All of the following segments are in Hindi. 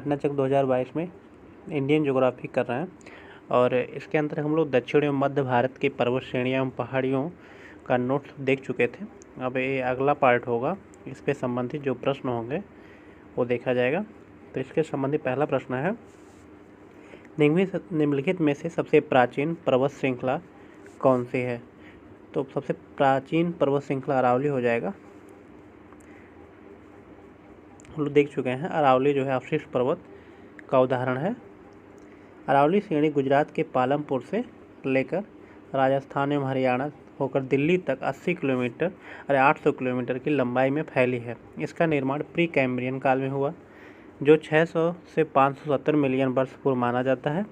घटनाचक्र 2022 में इंडियन ज्योग्राफी कर रहे हैं और इसके अंदर हम लोग दक्षिण एवं मध्य भारत की पर्वत श्रेणियाँ एवं पहाड़ियों का नोट्स देख चुके थे। अब ये अगला पार्ट होगा, इस पे संबंधित जो प्रश्न होंगे वो देखा जाएगा। तो इसके संबंधित पहला प्रश्न है, निम्नलिखित में से सबसे प्राचीन पर्वत श्रृंखला कौन सी है? तो सबसे प्राचीन पर्वत श्रृंखला अरावली हो जाएगा। हम लोग देख चुके हैं अरावली जो है अवशिष्ट पर्वत का उदाहरण है। अरावली श्रेणी गुजरात के पालमपुर से लेकर राजस्थान एवं हरियाणा होकर दिल्ली तक 80 किलोमीटर और 800 किलोमीटर की लंबाई में फैली है। इसका निर्माण प्री कैम्ब्रियन काल में हुआ, जो 600 से 570 मिलियन वर्ष पूर्व माना जाता है।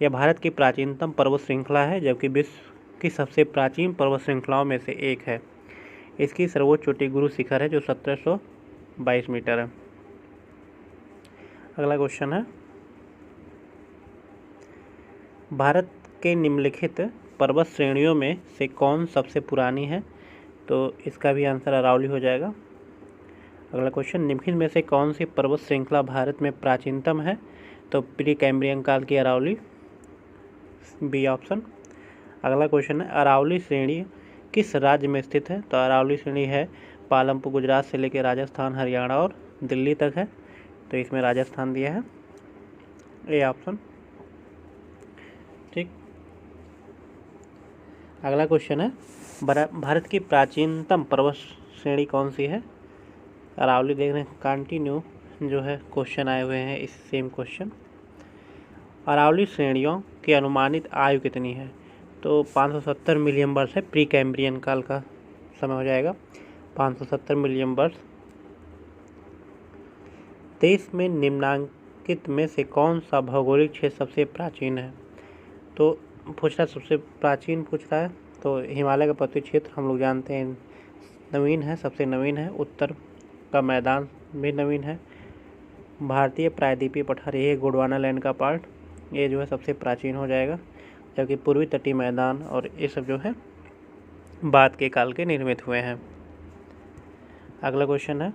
यह भारत की प्राचीनतम पर्वत श्रृंखला है, जबकि विश्व की सबसे प्राचीन पर्वत श्रृंखलाओं में से एक है। इसकी सर्वोच्च चोटी गुरु शिखर है, जो 1722 मीटर है। अगला क्वेश्चन है, भारत के निम्नलिखित पर्वत श्रेणियों में से कौन सबसे पुरानी है? तो इसका भी आंसर अरावली हो जाएगा। अगला क्वेश्चन, निम्नलिखित में से कौन सी पर्वत श्रृंखला भारत में प्राचीनतम है? तो प्री कैम्ब्रियन काल की अरावली, बी ऑप्शन। अगला क्वेश्चन है, अरावली श्रेणी किस राज्य में स्थित है? तो अरावली श्रेणी है पालमपुर गुजरात से लेकर राजस्थान, हरियाणा और दिल्ली तक है, तो इसमें राजस्थान दिया है, ए ऑप्शन। ठीक। अगला क्वेश्चन है, भारत की प्राचीनतम पर्वत श्रेणी कौन सी है? अरावली देख रहे हैं, कंटिन्यू जो है क्वेश्चन आए हुए हैं इस सेम क्वेश्चन। अरावली श्रेणियों की अनुमानित आयु कितनी है? तो 570 मिलियन वर्ष है, प्री कैम्ब्रियन काल का समय हो जाएगा, 570 मिलियन वर्ष। देश में निम्नांकित में से कौन सा भौगोलिक क्षेत्र सबसे प्राचीन है? तो पूछ रहा है सबसे प्राचीन पूछ रहा है, तो हिमालय का पश्चिमी क्षेत्र हम लोग जानते हैं नवीन है, सबसे नवीन है। उत्तर का मैदान भी नवीन है। भारतीय प्रायद्वीपीय पठार, ये गोंडवाना लैंड का पार्ट, ये जो है सबसे प्राचीन हो जाएगा, जबकि पूर्वी तटीय मैदान और ये सब जो है बाद के काल के निर्मित हुए हैं। अगला क्वेश्चन है,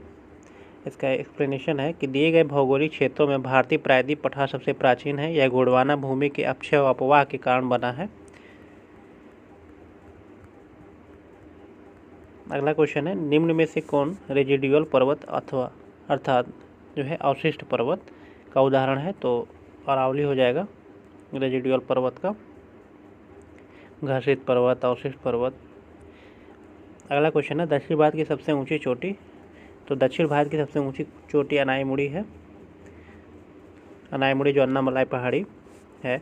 इसका एक्सप्लेनेशन है कि दिए गए भौगोलिक क्षेत्रों में भारतीय प्रायद्वीप पठार सबसे प्राचीन है। यह गोंडवाना भूमि के अक्षय व अपवाह के कारण बना है। अगला क्वेश्चन है, निम्न में से कौन रेजिडुअल पर्वत अथवा अर्थात जो है अवशिष्ट पर्वत का उदाहरण है? तो अरावली हो जाएगा रेजिडुअल पर्वत का, घर्षित पर्वत, अवशिष्ट पर्वत। अगला क्वेश्चन है, दक्षिण भारत की सबसे ऊंची चोटी? तो दक्षिण भारत की सबसे ऊंची चोटी अनाईमुड़ी है। अनाईमुड़ी जो अन्नामलाई पहाड़ी है,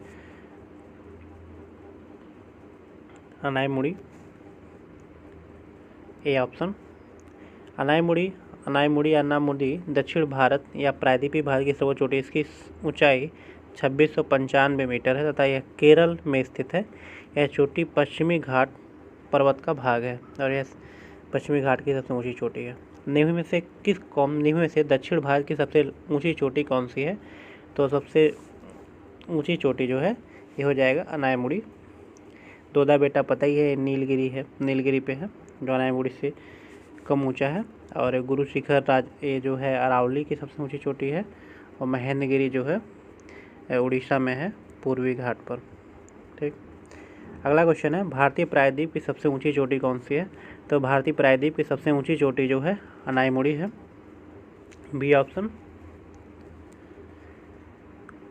अनाईमुड़ी, ए ऑप्शन। अनाईमुड़ी अन्नामुड़ी दक्षिण भारत या प्रायद्वीपीय भारत की सर्वोच्च चोटी, इसकी ऊंचाई 2695 मीटर है तथा यह केरल में स्थित है। यह चोटी पश्चिमी घाट पर्वत का भाग है और यह पश्चिमी घाट की सबसे ऊंची चोटी है। निम्न में से दक्षिण भारत की सबसे ऊंची चोटी कौन सी है? तो सबसे ऊंची चोटी जो है ये हो जाएगा अनाईमुड़ी। दोदा बेटा पता ही है, नीलगिरी है, नीलगिरी पे है, जो अनाईमुड़ी से कम ऊंचा है। और गुरु शिखर ये जो है अरावली की सबसे ऊंची चोटी है। और महेंद्रगिरी जो है उड़ीसा में है, पूर्वी घाट पर। ठीक। अगला क्वेश्चन है, भारतीय प्रायद्वीप की सबसे ऊंची चोटी कौन सी है? तो भारतीय प्रायद्वीप की सबसे ऊंची चोटी जो है अनाईमुड़ी है, बी ऑप्शन।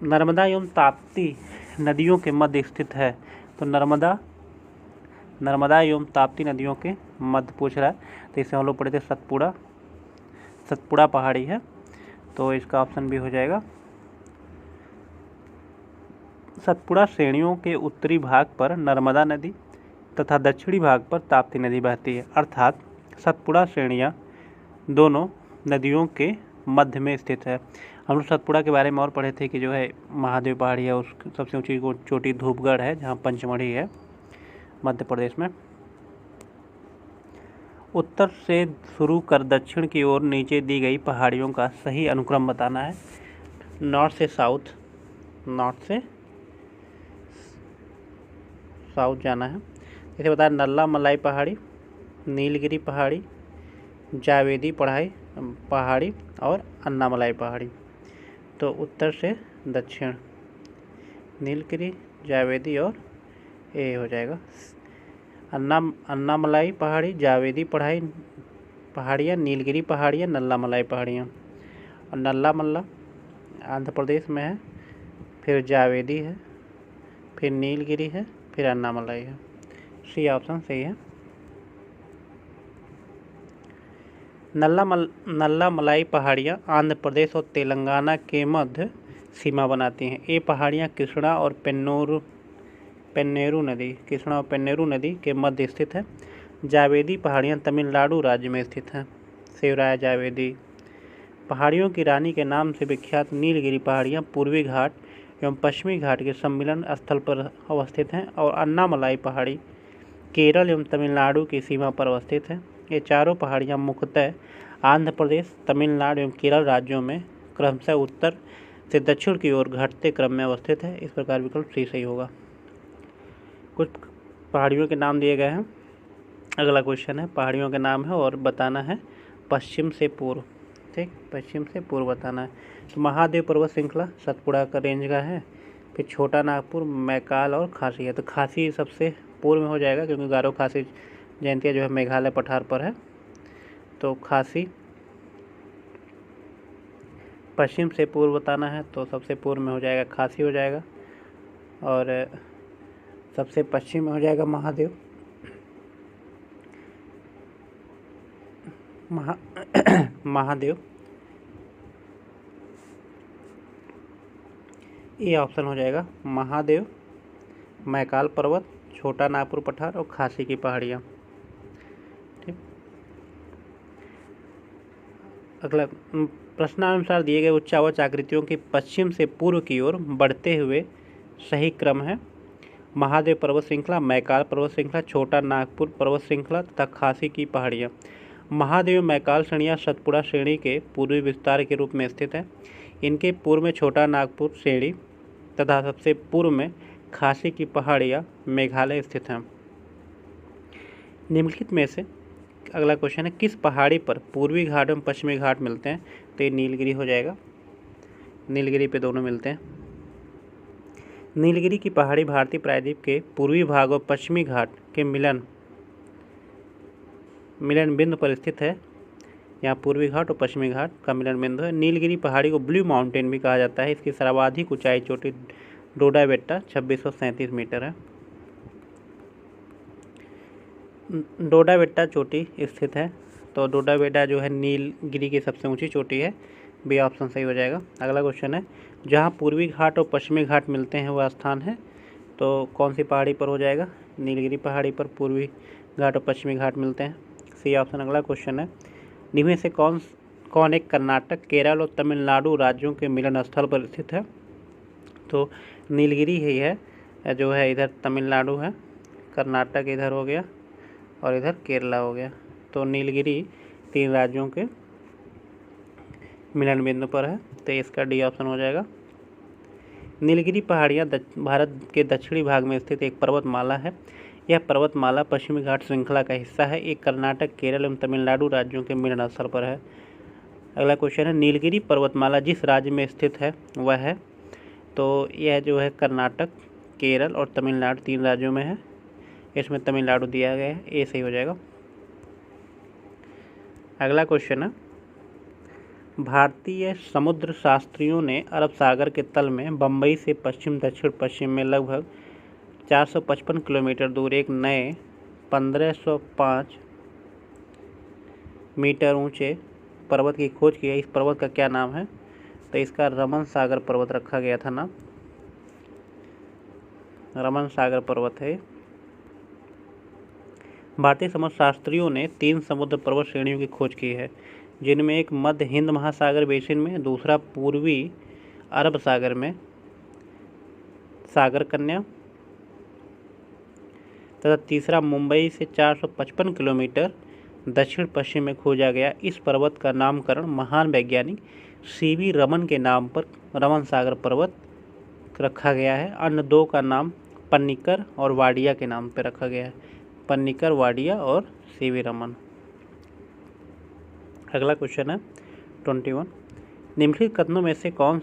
नर्मदा एवं ताप्ती नदियों के मध्य स्थित है। तो नर्मदा एवं ताप्ती नदियों के मध्य पूछ रहा है, तो इसे हम लोग पढ़े थे सतपुड़ा पहाड़ी है, तो इसका ऑप्शन भी हो जाएगा। सतपुड़ा श्रेणियों के उत्तरी भाग पर नर्मदा नदी तथा दक्षिणी भाग पर ताप्ती नदी बहती है, अर्थात सतपुड़ा श्रेणियाँ दोनों नदियों के मध्य में स्थित है। हम लोग सतपुड़ा के बारे में और पढ़े थे कि जो है महादेव पहाड़ी है, उसकी सबसे ऊंची चोटी धूपगढ़ है, जहाँ पंचमढ़ी है मध्य प्रदेश में। उत्तर से शुरू कर दक्षिण की ओर नीचे दी गई पहाड़ियों का सही अनुक्रम बताना है। नॉर्थ से साउथ जाना है। इसे बताया नल्ला मलाई पहाड़ी, नीलगिरी पहाड़ी, जावेदी पहाड़ी और अन्नामलाई पहाड़ी। तो उत्तर से दक्षिण नीलगिरी, जावेदी और ए हो जाएगा। अन्नामलाई पहाड़ी, जावेदी पहाड़ियाँ, नीलगिरी पहाड़ियाँ, नल्लामलाई पहाड़ियाँ। और नल्लामल्ला आंध्र प्रदेश में है, फिर जावेदी है, फिर नीलगिरी है, फिर अन्नामलाई है। सी ऑप्शन सही है। नल्लामलाई पहाड़ियाँ आंध्र प्रदेश और तेलंगाना के मध्य सीमा बनाती हैं। ये पहाड़ियाँ कृष्णा और पेन्नेरू नदी के मध्य स्थित है। जावेदी पहाड़ियाँ तमिलनाडु राज्य में स्थित हैं। शिवराय जावेदी। पहाड़ियों की रानी के नाम से विख्यात नीलगिरी पहाड़ियाँ पूर्वी घाट एवं पश्चिमी घाट के सम्मिलन स्थल पर अवस्थित हैं और अन्नामलाई पहाड़ी केरल एवं तमिलनाडु की सीमा पर अवस्थित है। ये चारों पहाड़ियाँ मुख्यतः आंध्र प्रदेश, तमिलनाडु एवं केरल राज्यों में क्रमशः उत्तर से दक्षिण की ओर घटते क्रम में अवस्थित है। इस प्रकार विकल्प सी सही होगा। कुछ पहाड़ियों के नाम दिए गए हैं। अगला क्वेश्चन है, पहाड़ियों के नाम है और बताना है पश्चिम से पूर्व। ठीक, पश्चिम से पूर्व बताना है। तो महादेव पर्वत श्रृंखला सतपुड़ा का रेंज का है, फिर छोटा नागपुर, मैकाल और खासी है। तो खासी सबसे पूर्व में हो जाएगा क्योंकि गारो खासी जयंतिया जो है मेघालय पठार पर है। तो खासी पश्चिम से पूर्व बताना है तो सबसे पूर्व में हो जाएगा खासी हो जाएगा, और सबसे पश्चिम में हो जाएगा महादेव। महादेव ये ऑप्शन हो जाएगा महादेव, मैकाल पर्वत, छोटा नागपुर पठार और खासी की पहाड़ियाँ। ठीक, अगला प्रश्नानुसार दिए गए उच्चावच आकृतियों की पश्चिम से पूर्व की ओर बढ़ते हुए सही क्रम है। महादेव पर्वत श्रृंखला, मैकाल पर्वत श्रृंखला, छोटा नागपुर पर्वत श्रृंखला तथा खासी की पहाड़ियाँ। महादेव मैकाल श्रेणियाँ सतपुड़ा श्रेणी के पूर्वी विस्तार के रूप में स्थित है। इनके पूर्व में छोटा नागपुर श्रेणी तथा सबसे पूर्व में खासी की पहाड़ियाँ मेघालय स्थित हैं। निम्नलिखित में से अगला क्वेश्चन है, किस पहाड़ी पर पूर्वी घाट एवं पश्चिमी घाट मिलते हैं? तो ये नीलगिरी हो जाएगा। नीलगिरी पे दोनों मिलते हैं। नीलगिरी की पहाड़ी भारतीय प्रायद्वीप के पूर्वी भाग और पश्चिमी घाट के मिलन बिंदु पर स्थित है। यहाँ पूर्वी घाट और पश्चिमी घाट का मिलन बिंदु है। नीलगिरी पहाड़ी को ब्लू माउंटेन भी कहा जाता है। इसकी सर्वाधिक ऊंचाई चोटी डोडा बेट्टा 2637 मीटर है। डोडा बेट्टा चोटी स्थित है, तो डोडा बेट्टा जो है नीलगिरी की सबसे ऊंची चोटी है। बी ऑप्शन सही हो जाएगा। अगला क्वेश्चन है, जहाँ पूर्वी घाट और पश्चिमी घाट मिलते हैं वह स्थान है, तो कौन सी पहाड़ी पर हो जाएगा? नीलगिरी पहाड़ी पर पूर्वी घाट और पश्चिमी घाट मिलते हैं। C option. अगला क्वेश्चन है, निम्न से कौन एक कर्नाटक, केरल और तमिलनाडु राज्यों के मिलन स्थल पर स्थित है? तो नीलगिरी ही है जो है, इधर तमिलनाडु है, कर्नाटक इधर हो गया और इधर केरला हो गया। तो नीलगिरी 3 राज्यों के मिलन बिंदु पर है, तो इसका डी ऑप्शन हो जाएगा। नीलगिरी पहाड़ियाँ भारत के दक्षिणी भाग में स्थित एक पर्वतमाला है। यह पर्वतमाला पश्चिमी घाट श्रृंखला का हिस्सा है। एक कर्नाटक, केरल एवं तमिलनाडु राज्यों के मिलन स्थल पर है। अगला क्वेश्चन है, नीलगिरी पर्वतमाला जिस राज्य में स्थित है वह है? तो यह जो है कर्नाटक, केरल और तमिलनाडु 3 राज्यों में है। इसमें तमिलनाडु दिया गया है, ये सही हो जाएगा। अगला क्वेश्चन है, भारतीय समुद्र शास्त्रियों ने अरब सागर के तल में बम्बई से पश्चिम दक्षिण पश्चिम में लगभग 455 किलोमीटर दूर एक नए 1505 मीटर ऊंचे पर्वत की खोज की है। इस पर्वत का क्या नाम है? तो इसका रमन सागर पर्वत रखा गया था नाम। रमन सागर पर्वत है। भारतीय समुद्र शास्त्रियों ने 3 समुद्र पर्वत श्रेणियों की खोज की है, जिनमें एक मध्य हिंद महासागर बेसिन में, दूसरा पूर्वी अरब सागर में सागर कन्या तथा तीसरा मुंबई से 455 किलोमीटर दक्षिण पश्चिम में खोजा गया। इस पर्वत का नामकरण महान वैज्ञानिक सीवी रमन के नाम पर रमन सागर पर्वत रखा गया है। अन्य 2 का नाम पन्निकर और वाडिया के नाम पर रखा गया है। पन्निकर, वाडिया और सीवी रमन। अगला क्वेश्चन है 21, निम्नलिखित कथनों में से कौन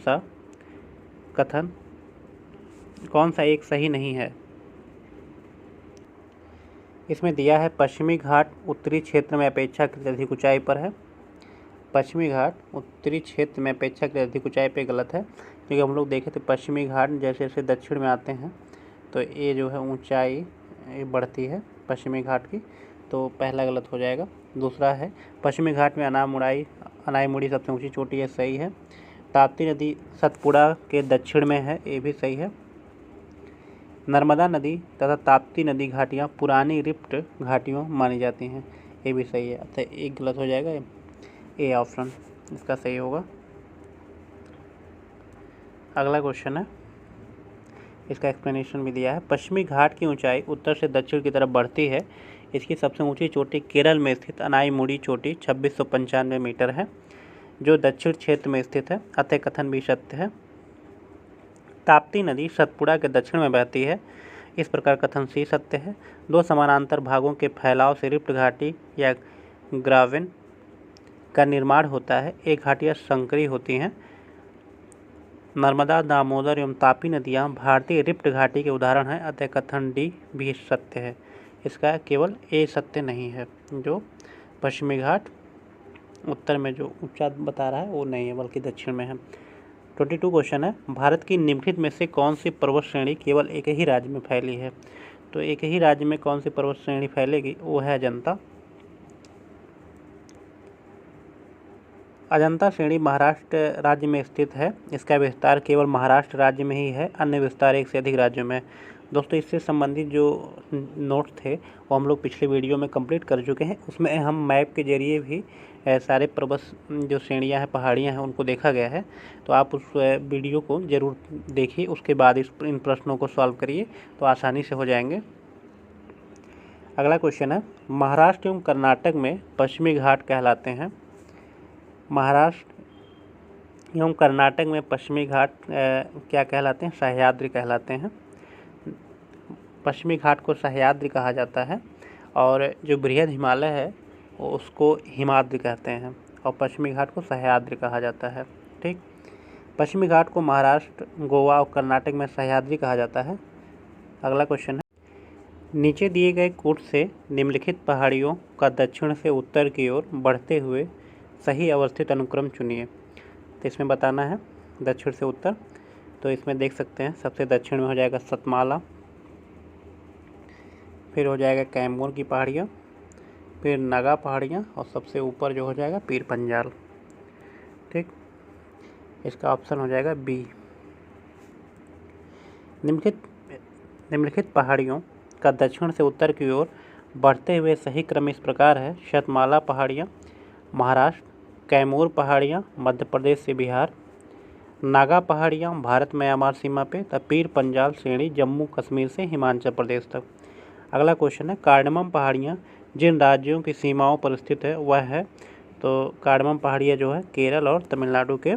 सा एक सही नहीं है? इसमें दिया है पश्चिमी घाट उत्तरी क्षेत्र में अपेक्षाकृत अधिक ऊंचाई पर है। पश्चिमी घाट उत्तरी क्षेत्र में अपेक्षाकृत अधिक ऊंचाई पे गलत है, क्योंकि हम लोग देखें तो पश्चिमी घाट जैसे जैसे दक्षिण में आते हैं तो ये जो है ऊंचाई बढ़ती है पश्चिमी घाट की, तो पहला गलत हो जाएगा। दूसरा है पश्चिमी घाट में अनाईमुड़ी सबसे ऊंची चोटी है, सही है। ताप्ती नदी सतपुड़ा के दक्षिण में है, ये भी सही है। नर्मदा नदी तथा ताप्ती नदी घाटियाँ पुरानी रिफ्ट घाटियों मानी जाती हैं, ये भी सही है। अच्छा, एक गलत हो जाएगा, ए ऑप्शन इसका सही होगा। अगला क्वेश्चन है, इसका एक्सप्लेनेशन भी दिया है। पश्चिमी घाट की ऊंचाई उत्तर से दक्षिण की तरफ बढ़ती है। इसकी सबसे ऊंची चोटी केरल में स्थित अनाईमुड़ी चोटी 2695 मीटर है, जो दक्षिण क्षेत्र में स्थित है। अतः कथन भी सत्य है। ताप्ती नदी सतपुड़ा के दक्षिण में बहती है, इस प्रकार कथन सी सत्य है। दो समानांतर भागों के फैलाव से रिफ्ट घाटी या ग्रावेन का निर्माण होता है। एक घाटियाँ संकरी होती हैं। नर्मदा, दामोदर एवं तापी नदियाँ भारतीय रिफ्ट घाटी के उदाहरण हैं, अतः कथन डी भी सत्य है। इसका केवल ए सत्य नहीं है, जो पश्चिमी घाट उत्तर में जो ऊंचा बता रहा है वो नहीं है, बल्कि दक्षिण में है। 22 क्वेश्चन है, भारत की निम्नलिखित में से कौन सी पर्वत श्रेणी केवल एक ही राज्य में फैली है? तो एक ही राज्य में कौन सी पर्वत श्रेणी फैलेगी? वो है अजंता। अजंता श्रेणी महाराष्ट्र राज्य में स्थित है। इसका विस्तार केवल महाराष्ट्र राज्य में ही है, अन्य विस्तार एक से अधिक राज्यों में। दोस्तों, इससे संबंधित जो नोट्स थे वो हम लोग पिछले वीडियो में कंप्लीट कर चुके हैं। उसमें हम मैप के जरिए भी सारे पर्वत जो श्रेणियां हैं, पहाड़ियां हैं, उनको देखा गया है। तो आप उस वीडियो को ज़रूर देखिए, उसके बाद इन प्रश्नों को सॉल्व करिए तो आसानी से हो जाएंगे। अगला क्वेश्चन है, महाराष्ट्र एवं कर्नाटक में पश्चिमी घाट कहलाते हैं। महाराष्ट्र एवं कर्नाटक में पश्चिमी घाट क्या कहलाते हैं? सह्याद्री कहलाते हैं। पश्चिमी घाट को सह्याद्री कहा जाता है, और जो बृहद हिमालय है उसको हिमाद्री कहते हैं, और पश्चिमी घाट को सह्याद्री कहा जाता है। ठीक, पश्चिमी घाट को महाराष्ट्र, गोवा और कर्नाटक में सह्याद्री कहा जाता है। अगला क्वेश्चन है, नीचे दिए गए कोट से निम्नलिखित पहाड़ियों का दक्षिण से उत्तर की ओर बढ़ते हुए सही अवस्थित अनुक्रम चुनिए। तो इसमें बताना है दक्षिण से उत्तर, तो इसमें देख सकते हैं सबसे दक्षिण में हो जाएगा सतमाला, फिर हो जाएगा कैमूर की पहाड़ियाँ, फिर नागा पहाड़ियाँ, और सबसे ऊपर जो हो जाएगा पीर पंजाल। ठीक, इसका ऑप्शन हो जाएगा बी। निम्नलिखित पहाड़ियों का दक्षिण से उत्तर की ओर बढ़ते हुए सही क्रम इस प्रकार है: शतमाला पहाड़ियाँ महाराष्ट्र, कैमूर पहाड़ियाँ मध्य प्रदेश से बिहार, नागा पहाड़ियाँ भारत म्यांमार सीमा पे, तब पीर पंजाल श्रेणी जम्मू कश्मीर से हिमाचल प्रदेश तक। अगला क्वेश्चन है, कार्डमम पहाड़ियाँ जिन राज्यों की सीमाओं पर स्थित है वह है? तो कार्डमम पहाड़ियाँ जो है केरल और तमिलनाडु के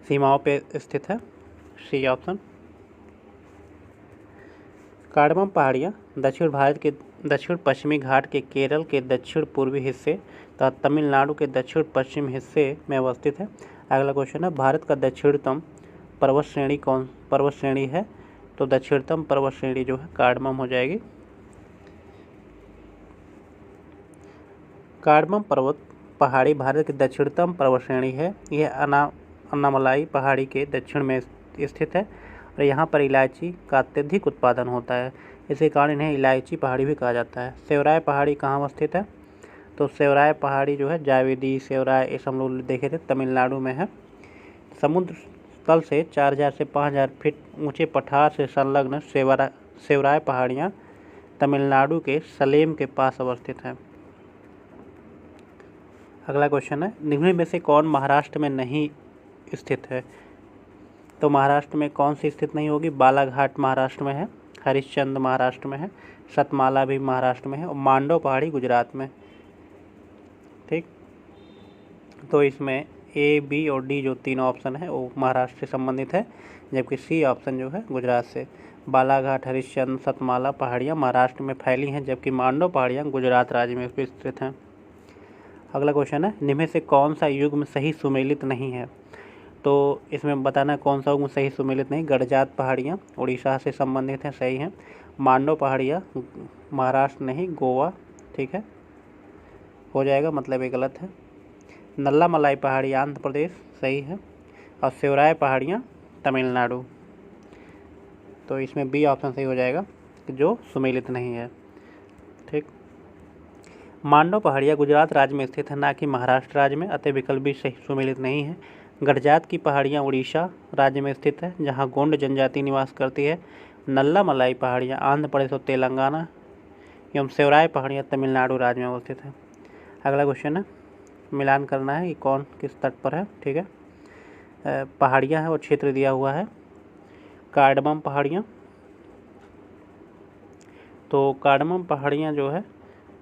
सीमाओं पे स्थित है, सी ऑप्शन। कार्डमम पहाड़ियाँ दक्षिण भारत के दक्षिण पश्चिमी घाट के केरल के दक्षिण पूर्वी हिस्से तथा तमिलनाडु के दक्षिण पश्चिम हिस्से में अवस्थित है। अगला क्वेश्चन है, भारत का दक्षिणतम पर्वत श्रेणी है? तो दक्षिणतम पर्वत श्रेणी जो है कार्डमम हो जाएगी। कार्डमम पर्वत पहाड़ी भारत की दक्षिणतम पर्वत श्रेणी है। यह अन्नामलाई पहाड़ी के दक्षिण में स्थित है, और यहाँ पर इलायची का अत्यधिक उत्पादन होता है, इसी कारण इन्हें इलायची पहाड़ी भी कहा जाता है। सेवराय पहाड़ी कहाँ अवस्थित है? तो सेवराय पहाड़ी जो है जावेदी, सेवराय, ये सब हम लोग देखे थे, तमिलनाडु में है। समुद्र तल से 4000 से 5000 फीट ऊंचे पठार से संलग्न सेवराय पहाड़ियाँ तमिलनाडु के सलेम के पास अवस्थित हैं। अगला क्वेश्चन है, निम्न में से कौन महाराष्ट्र में नहीं स्थित है? तो महाराष्ट्र में कौन सी स्थित नहीं होगी? बालाघाट महाराष्ट्र में है, हरिश्चंद्र महाराष्ट्र में है, सतमाला भी महाराष्ट्र में है, और मांडव पहाड़ी गुजरात में। ठीक, तो इसमें ए, बी और डी जो तीनों ऑप्शन है वो महाराष्ट्र से संबंधित है, जबकि सी ऑप्शन जो है गुजरात से। बालाघाट, हरिश्चंद्र, सतमाला पहाड़ियाँ महाराष्ट्र में फैली हैं, जबकि मांडव पहाड़ियाँ गुजरात राज्य में स्थित हैं। अगला क्वेश्चन है, निम्न से कौन सा युग्म सही सुमेलित नहीं है? तो इसमें बताना कौन सा युग्म सही सुमेलित नहीं। गडजात पहाड़ियाँ उड़ीसा से संबंधित हैं, सही है। मांडव पहाड़ियाँ महाराष्ट्र नहीं, गोवा, ठीक है, हो जाएगा, मतलब ये गलत है। नल्ला मलाई पहाड़ी आंध्र प्रदेश, सही है। और शिवराय पहाड़ियाँ तमिलनाडु। तो इसमें बी ऑप्शन सही हो जाएगा, जो सुमेलित नहीं है, ठीक। मांडव पहाड़ियाँ गुजरात राज्य में स्थित है, ना कि महाराष्ट्र राज्य में, अतः विकल्प भी सही सुमेलित नहीं है। गडजात की पहाड़ियाँ उड़ीसा राज्य में स्थित है, जहाँ गोंड जनजाति निवास करती है। नल्ला मलाई पहाड़ियाँ आंध्र प्रदेश और तेलंगाना एवं शिवराय पहाड़ियाँ तमिलनाडु राज्य में अवस्थित है। अगला क्वेश्चन है, मिलान करना है कि कौन किस तट पर है, ठीक है। पहाड़ियाँ है और क्षेत्र दिया हुआ है। कार्डमम पहाड़ियाँ, तो कार्डमम पहाड़ियाँ जो है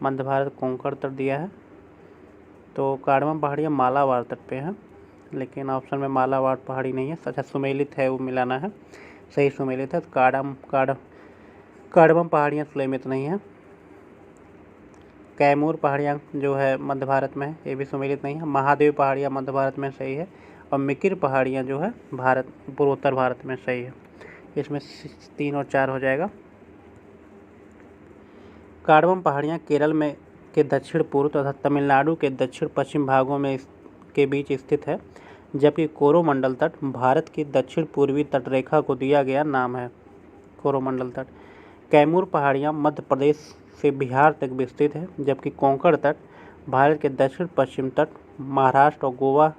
मध्य भारत कोंकण तट दिया है, तो कार्डमम पहाड़ियाँ मालाबार तट पे हैं, लेकिन ऑप्शन में मालाबार पहाड़ी नहीं है। अच्छा, सुमेलित है, वो मिलाना है, सही सुमेलित है। तो कार्डमम पहाड़ियाँ सुमेलित नहीं है। कैमूर पहाड़ियाँ जो है मध्य भारत में है, ये भी सुमेलित नहीं है। महादेव पहाड़ियाँ मध्य भारत में सही है। और मिकिर पहाड़ियाँ जो है पूर्वोत्तर भारत में सही है। इसमें 3 और 4 हो जाएगा। कार्डमम पहाड़ियाँ केरल में के दक्षिण पूर्व तथा तमिलनाडु के दक्षिण पश्चिम भागों में के बीच स्थित है, जबकि कोरोमंडल तट भारत की दक्षिण पूर्वी तटरेखा को दिया गया नाम है, कोरोमंडल तट। कैमूर पहाड़ियाँ मध्य प्रदेश से बिहार तक विस्तृत है, जबकि कोंकण तट भारत के दक्षिण पश्चिम तट महाराष्ट्र और गोवा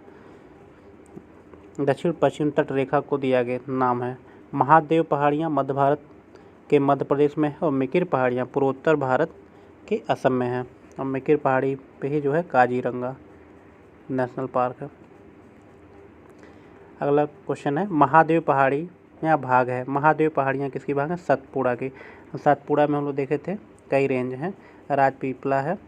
दक्षिण पश्चिम तट रेखा को दिया गया नाम है। महादेव पहाड़ियाँ मध्य भारत के मध्य प्रदेश में है, और मिकिर पहाड़ियाँ पूर्वोत्तर भारत के असम में है। और मिकिर पहाड़ी पे ही जो है काजीरंगा नेशनल पार्क है। अगला क्वेश्चन है, महादेव पहाड़ी यहाँ भाग है। महादेव पहाड़ियाँ किसकी भाग है? सतपुड़ा की। सतपुड़ा में हम लोग देखे थे कई रेंज हैं, राजपीपला है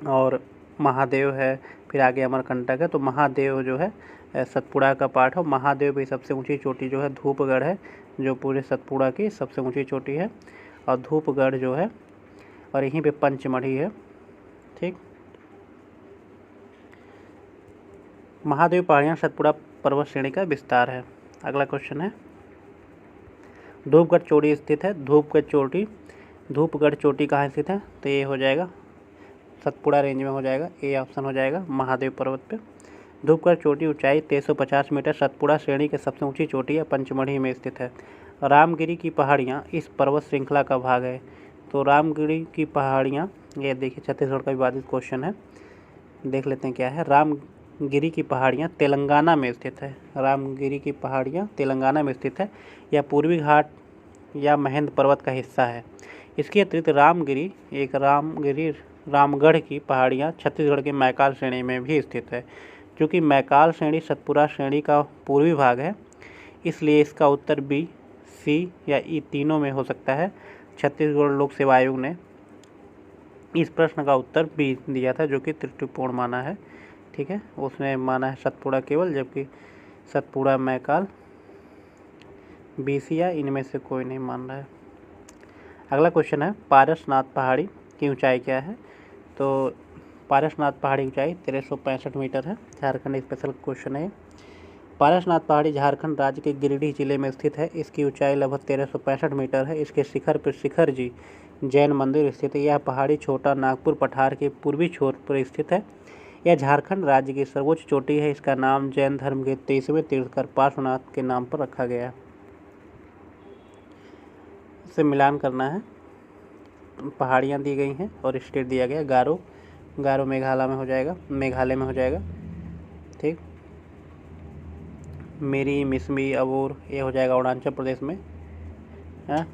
और महादेव है, फिर आगे अमरकंटक है। तो महादेव जो है सतपुड़ा का पार्ट है। महादेव की सबसे ऊंची चोटी जो है धूपगढ़ है, जो पूरे सतपुड़ा की सबसे ऊंची चोटी है। और धूपगढ़ जो है, और यहीं पे पंचमढ़ी है, ठीक। महादेव पहाड़ियाँ सतपुड़ा पर्वत श्रेणी का विस्तार है। अगला क्वेश्चन है, धूपगढ़ चोटी स्थित है। धूपगढ़ चोटी कहाँ स्थित है? तो ये हो जाएगा सतपुड़ा रेंज में हो जाएगा, ए ऑप्शन हो जाएगा, महादेव पर्वत पे। धूपगढ़ चोटी ऊंचाई 1350 मीटर सतपुड़ा श्रेणी की सबसे ऊंची चोटी है, पंचमढ़ी में स्थित है। रामगिरी की पहाड़ियाँ इस पर्वत श्रृंखला का भाग है। तो रामगिरी की पहाड़ियाँ, ये देखिए छत्तीसगढ़ का विवादित क्वेश्चन है, देख लेते हैं क्या है। रामगिरी की पहाड़ियाँ तेलंगाना में स्थित है। रामगिरी की पहाड़ियाँ तेलंगाना में स्थित है, यह पूर्वी घाट या महेंद्र पर्वत का हिस्सा है। इसके अतिरिक्त रामगढ़ की पहाड़ियाँ छत्तीसगढ़ के मैकाल श्रेणी में भी स्थित है। क्योंकि मैकाल श्रेणी सतपुड़ा श्रेणी का पूर्वी भाग है, इसलिए इसका उत्तर बी, सी या ई तीनों में हो सकता है। छत्तीसगढ़ लोक सेवा आयोग ने इस प्रश्न का उत्तर बी दिया था, जो कि त्रुटिपूर्ण माना है, ठीक है। उसने माना है सतपुड़ा केवल, जबकि सतपुड़ा मैकाल बी, सी या इनमें से कोई नहीं मान रहा है। अगला क्वेश्चन है, पारसनाथ पहाड़ी की ऊंचाई क्या है? तो पारसनाथ पहाड़ी की ऊंचाई 1365 मीटर है। झारखंड स्पेशल क्वेश्चन है। पारसनाथ पहाड़ी झारखंड राज्य के गिरिडीह जिले में स्थित है। इसकी ऊंचाई लगभग 1365 मीटर है। इसके शिखर पर शिखर जी जैन मंदिर स्थित है। यह पहाड़ी छोटा नागपुर पठार के पूर्वी छोर पर स्थित है। यह झारखंड राज्य की सर्वोच्च चोटी है। इसका नाम जैन धर्म के 23वें तीर्थंकर पार्श्वनाथ के नाम पर रखा गया है। इससे मिलान करना है, पहाड़ियाँ दी गई हैं और स्टेट दिया गया। गारो मेघालय में हो जाएगा, ठीक। मिरी, मिसमी, अबोर ये हो जाएगा अरुणाचल प्रदेश में है।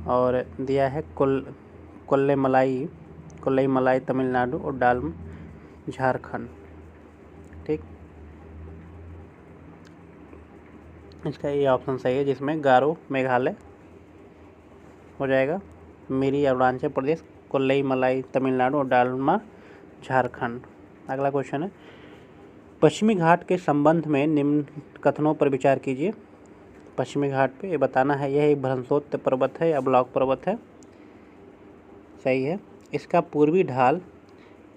और दिया है कोल्ले मलाई तमिलनाडु और डालम झारखंड, ठीक। इसका ये ऑप्शन सही है, जिसमें गारो मेघालय हो जाएगा, मिरी अरुणाचल प्रदेश, कोल्लई मलाई तमिलनाडु और डालमा झारखंड। अगला क्वेश्चन है, पश्चिमी घाट के संबंध में निम्न कथनों पर विचार कीजिए। पश्चिमी घाट पे ये बताना है, यह एक भ्रंशोत्त पर्वत है या ब्लॉक पर्वत है, सही है। इसका पूर्वी ढाल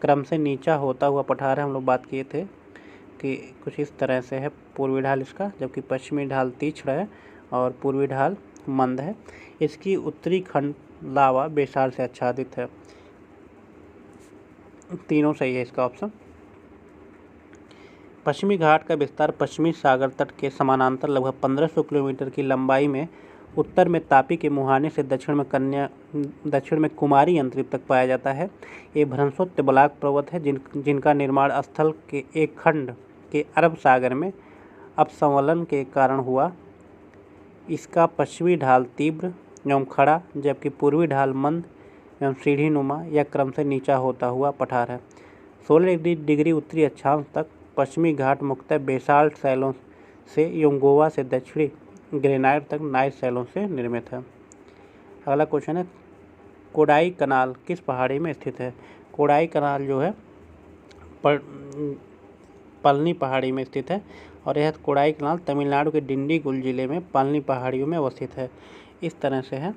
क्रम से नीचा होता हुआ पठार है। हम लोग बात किए थे कि कुछ इस तरह से है पूर्वी ढाल इसका, जबकि पश्चिमी ढाल तीक्ष्ण है और पूर्वी ढाल मंद है। इसकी उत्तरी खंड लावा बेसाल से आच्छादित है। तीनों सही है इसका ऑप्शन। पश्चिमी घाट का विस्तार पश्चिमी सागर तट के समानांतर लगभग 1500 किलोमीटर की लंबाई में उत्तर में तापी के मुहाने से दक्षिण में कुमारी अंतरिप तक पाया जाता है। ये भ्रंशोत्य बलाक पर्वत है जिनका निर्माण स्थल के एक खंड के अरब सागर में अपसंवलन के कारण हुआ। इसका पश्चिमी ढाल तीव्र एवं खड़ा, जबकि पूर्वी ढाल मंद एवं सीढ़ी नुमा या क्रम से नीचा होता हुआ पठार है। 16 डिग्री उत्तरी अक्षांश तक पश्चिमी घाट मुख्यतः बेसाल्ट शैलों से एवं गोवा से दक्षिणी ग्रेनाइट तक नाइस शैलों से निर्मित है। अगला क्वेश्चन है, कोडाई कनाल किस पहाड़ी में स्थित है? कोडाई कनाल जो है पलनी पहाड़ी में स्थित है और यह कोडाई कनाल तमिलनाडु के डिंडीगुल जिले में पलनी पहाड़ियों में अवस्थित है। इस तरह से है,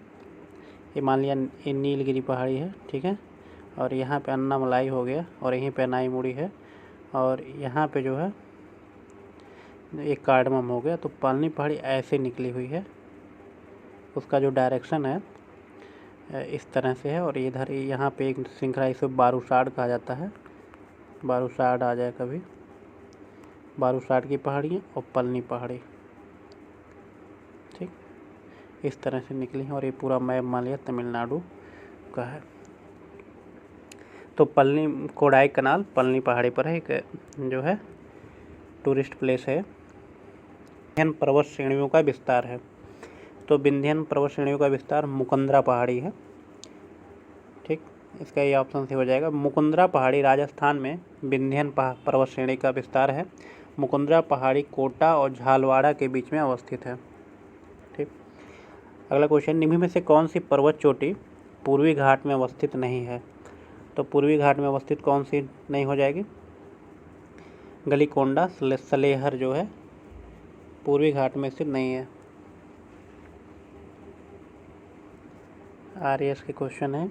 ये मान लिया ये नीलगिरी पहाड़ी है, ठीक है, और यहाँ पे अन्नामलाई हो गया और यहीं पे अनाईमुड़ी है और यहाँ पे जो है एक कार्डमम हो गया। तो पलनी पहाड़ी ऐसे निकली हुई है, उसका जो डायरेक्शन है इस तरह से है और इधर यहाँ पे एक श्रृंखला इसे बारूसाड कहा जाता है। बारूसाड आ जाए कभी, बारूसाड की पहाड़ी और पलनी पहाड़ी, ठीक, इस तरह से निकली है और ये पूरा मैप मान लिया तमिलनाडु का है। तो कोडाई कनाल पलनी पहाड़ी पर है, एक जो है टूरिस्ट प्लेस है। विंध्यन पर्वत श्रेणियों का विस्तार है। तो विंध्यन पर्वत श्रेणियों का विस्तार मुकुंदरा पहाड़ी है, ठीक, इसका ये ऑप्शन से हो जाएगा। मुकुंदरा पहाड़ी राजस्थान में विंध्यन पर्वत श्रेणी का विस्तार है। मुकुंदरा पहाड़ी कोटा और झालवाड़ा के बीच में अवस्थित है, ठीक। अगला क्वेश्चन, निम्न में से कौन सी पर्वत चोटी पूर्वी घाट में अवस्थित नहीं है? तो पूर्वी घाट में अवस्थित कौन सी नहीं हो जाएगी? गलीकोंडा सलेहर जो है पूर्वी घाट में स्थित नहीं है। आरएस के क्वेश्चन है,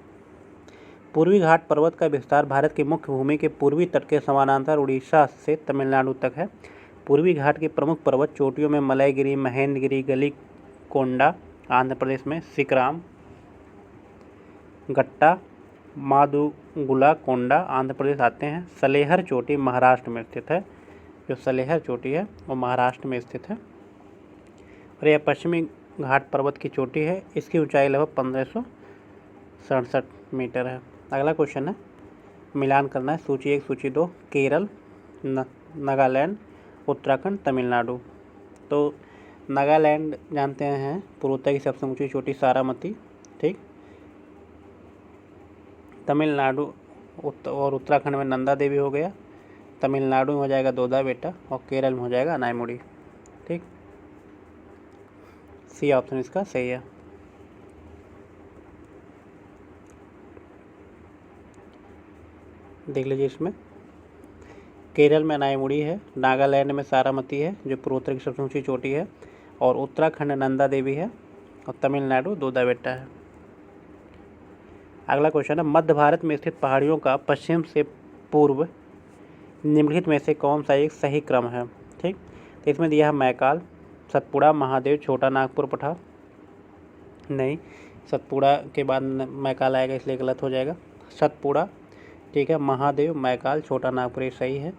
पूर्वी घाट पर्वत का विस्तार भारत की मुख्य भूमि के पूर्वी तट के समानांतर उड़ीसा से तमिलनाडु तक है। पूर्वी घाट की प्रमुख पर्वत चोटियों में मलयगिरी, महेंद्रगिरी, गलीकोंडा आंध्र प्रदेश में, सिकराम, गट्टा, मादुगुला कोंडा आंध्र प्रदेश आते हैं। सलेहर चोटी महाराष्ट्र में स्थित है। जो सलेहर चोटी है वो महाराष्ट्र में स्थित है और यह पश्चिमी घाट पर्वत की चोटी है। इसकी ऊंचाई लगभग 1567 मीटर है। अगला क्वेश्चन है, मिलान करना है सूची 1 सूची 2, केरल, नागालैंड, उत्तराखंड, तमिलनाडु। तो नागालैंड जानते हैं पूर्वोत्तर की सबसे ऊंची चोटी सारामती, ठीक। तमिलनाडु और उत्तराखंड में नंदा देवी हो गया। तमिलनाडु में हो जाएगा दोदा बेटा और केरल में हो जाएगा अनाईमुड़ी, ठीक। सी ऑप्शन इसका सही है। देख लीजिए, इसमें केरल में अनाईमुड़ी है, नागालैंड में सारामती है जो पूर्वोत्तर की सबसे ऊंची चोटी है, और उत्तराखंड नंदा देवी है और तमिलनाडु दोदा बेटा है। अगला क्वेश्चन है, मध्य भारत में स्थित पहाड़ियों का पश्चिम से पूर्व निम्नलिखित में से कौन सा एक सही क्रम है? ठीक, तो इसमें दिया है मैकाल, सतपुड़ा, महादेव, छोटा नागपुर पठार। नहीं, सतपुड़ा के बाद मैकाल आएगा इसलिए गलत हो जाएगा। सतपुड़ा, ठीक है, महादेव, मैकाल, छोटा नागपुर ये सही है।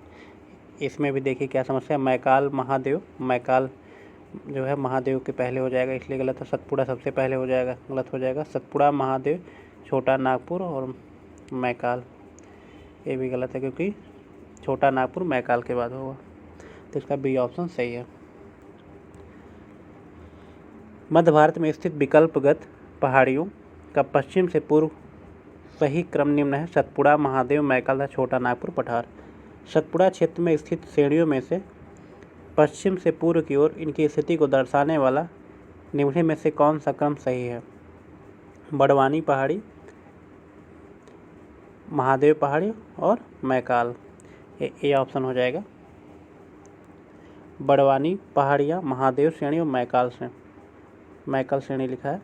इसमें भी देखिए क्या समस्या है, मैकाल महादेव, मैकाल जो है महादेव के पहले हो जाएगा इसलिए गलत है। सतपुड़ा सबसे पहले हो जाएगा, गलत हो जाएगा। सतपुड़ा, महादेव, छोटा नागपुर और मैकाल ये भी गलत है क्योंकि छोटा नागपुर मैकाल के बाद होगा, तो इसका बी ऑप्शन सही है। मध्य भारत में स्थित विकल्पगत पहाड़ियों का पश्चिम से पूर्व सही क्रम निम्न है: सतपुड़ा, महादेव, मैकाल तथा छोटा नागपुर पठार। सतपुड़ा क्षेत्र में स्थित श्रेणियों में से पश्चिम से पूर्व की ओर इनकी स्थिति को दर्शाने वाला निम्न में से कौन सा क्रम सही है? बड़वानी पहाड़ी, महादेव पहाड़ी और मैकाल, ये ऑप्शन हो जाएगा। बड़वानी पहाड़ियाँ, महादेव श्रेणी और मैकाल श्रेणी लिखा है,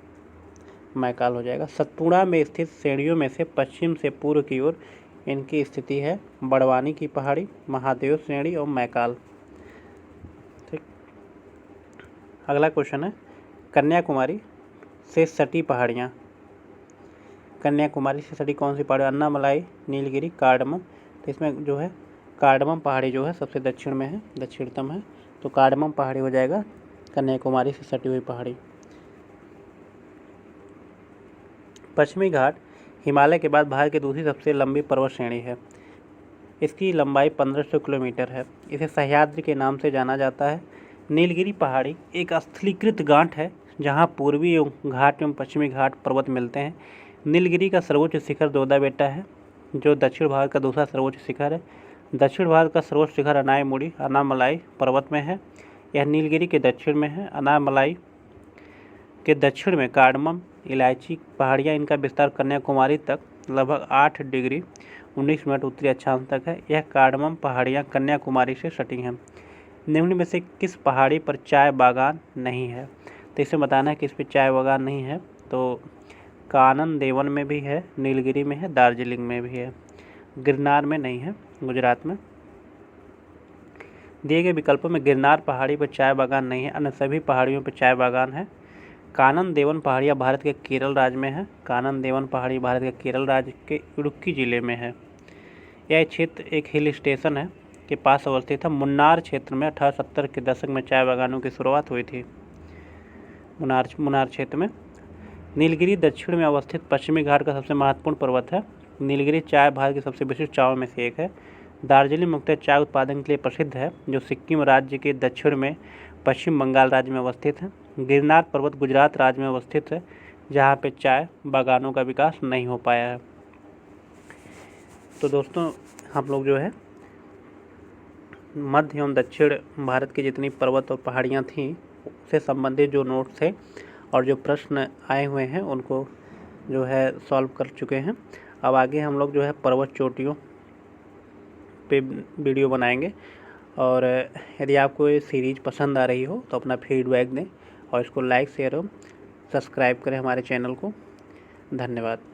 मैकाल हो जाएगा। सतपुड़ा में स्थित श्रेणियों में से पश्चिम से पूर्व की ओर इनकी स्थिति है बड़वानी की पहाड़ी, महादेव श्रेणी और मैकाल। ठीक, अगला क्वेश्चन है कन्याकुमारी से सटी पहाड़ियाँ। कन्याकुमारी से सटी कौन सी पहाड़ी? अन्नामलाई, नीलगिरी, कार्डमम। तो इसमें जो है कार्डमम पहाड़ी जो है सबसे दक्षिण में है, दक्षिणतम है, तो कार्डमम पहाड़ी हो जाएगा कन्याकुमारी से सटी हुई पहाड़ी। पश्चिमी घाट हिमालय के बाद भारत की दूसरी सबसे लंबी पर्वत श्रेणी है। इसकी लंबाई 1500 किलोमीटर है। इसे सह्याद्री के नाम से जाना जाता है। नीलगिरी पहाड़ी एक स्थलीकृत गांठ है जहां पूर्वी घाट एवं पश्चिमी घाट पर्वत मिलते हैं। नीलगिरी का सर्वोच्च शिखर दोदा बेटा है जो दक्षिण भारत का दूसरा सर्वोच्च शिखर है। दक्षिण भारत का सर्वोच्च शिखर अनायमुड़ी अनामलाई पर्वत में है। यह नीलगिरी के दक्षिण में है। अनामलाई के दक्षिण में कार्डमम इलायची पहाड़ियाँ, इनका विस्तार कन्याकुमारी तक लगभग 8 डिग्री 19 मिनट उत्तरी अक्षांश तक है। यह कार्डमम पहाड़ियाँ कन्याकुमारी से सटी हैं। निम्न में से किस पहाड़ी पर चाय बागान नहीं है? तो इसे बताना है कि इस पर चाय बागान नहीं है। तो कानन देवन में भी है, नीलगिरी में है, दार्जिलिंग में भी है, गिरनार में नहीं है, गुजरात में। दिए गए विकल्पों में गिरनार पहाड़ी पर चाय बागान नहीं है, अन्य सभी पहाड़ियों पर चाय बागान है। कानन देवन पहाड़ियाँ भारत के केरल राज्य में है। कानन देवन पहाड़ी भारत के केरल राज्य के इडुक्की जिले में है। यह क्षेत्र एक हिल स्टेशन है के पास अवस्थित है। मुन्नार क्षेत्र में 1870 के दशक में चाय बागानों की शुरुआत हुई थी। मुन्नार क्षेत्र में। नीलगिरी दक्षिण में अवस्थित पश्चिमी घाट का सबसे महत्वपूर्ण पर्वत है। नीलगिरी चाय भारत की सबसे विशिष्ट चायों में से एक है। दार्जिलिंग मुख्यतः चाय उत्पादन के लिए प्रसिद्ध है जो सिक्किम राज्य के दक्षिण में पश्चिम बंगाल राज्य में अवस्थित है। गिरनार पर्वत गुजरात राज्य में अवस्थित है जहाँ पे चाय बागानों का विकास नहीं हो पाया है। तो दोस्तों हम लोग जो है मध्य एवं दक्षिण भारत की जितनी पर्वत और पहाड़ियाँ थीं उससे संबंधित जो नोट्स थे और जो प्रश्न आए हुए हैं उनको जो है सॉल्व कर चुके हैं। अब आगे हम लोग जो है पर्वत चोटियों पे वीडियो बनाएंगे। और यदि आपको ये सीरीज़ पसंद आ रही हो तो अपना फीडबैक दें और इसको लाइक शेयर और सब्सक्राइब करें हमारे चैनल को। धन्यवाद।